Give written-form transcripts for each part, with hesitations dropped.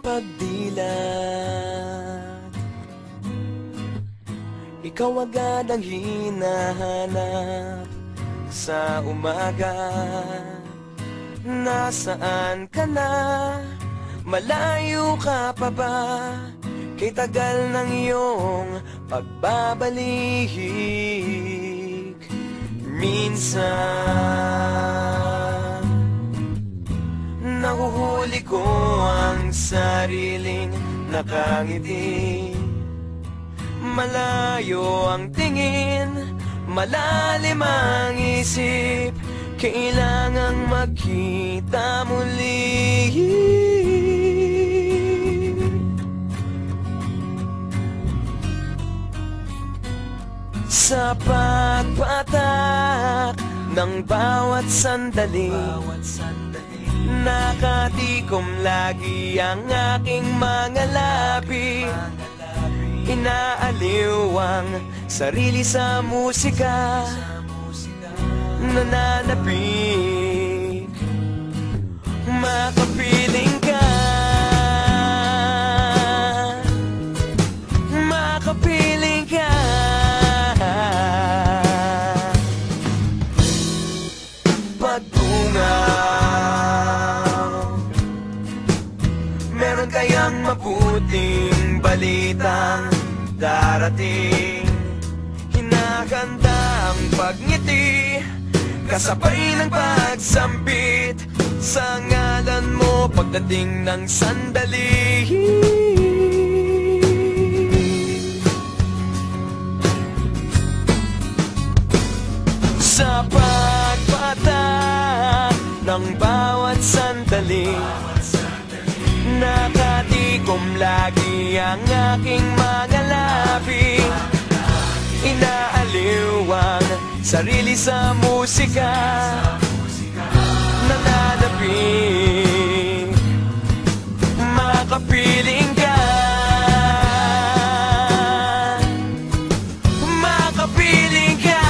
pagdilat. Ikaw agad ang hinahanap sa umaga. Nasaan ka na? Malayo ka pa ba? Kay tagal ng iyong pagbabalik. Minsan nahuhuli ko ang sariling nakangiti. Malayo ang tingin, malalim ang isip. Kailangang magkita muli. Sa pagpatak ng bawat sandali, nakatikom lagi ang aking mga labi. Inaaliw ang sarili sa musika, nananapik, makapiling ka, makapiling ka. Pag-ungaw, meron kayang mabuting balitang darating. Hinahanda ang pagngiti, kasabay ng pagsampit sa ngalan mo pagdating ng sandali. Sa pagpatak ng bawat sandali, nakatikom lagi ang aking mga labi. Inaaliw ang sarili sa musika, nananapik, makapiling ka, makapiling ka.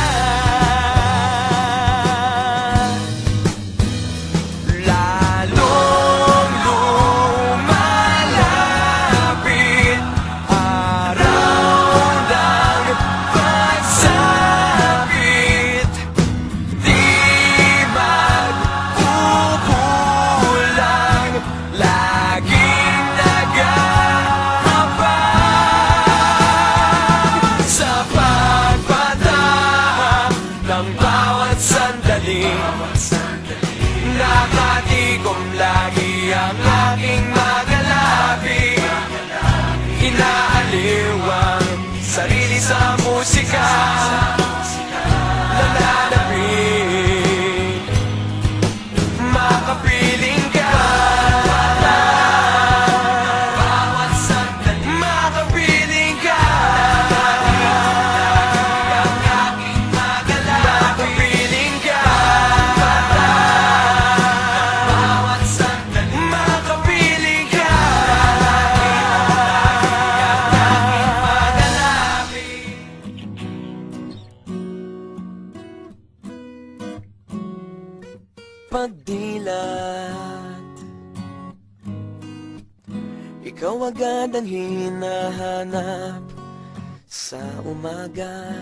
Lalong lumalapit araw ng pagsapit, di magkukulang, laging nag-aabang. Sa pagpatak ng bawat sandali, nakatikom lagi ang aking mga labi. Inaaliw ang sarili sa musika, nananapik, makapiling ka, bawat sandali, makapiling ka, ang aking mga labi. Makapiling ka, bawat sandali, makapiling ka, pagdilat. Ikaw agad ang hinahanap sa umaga.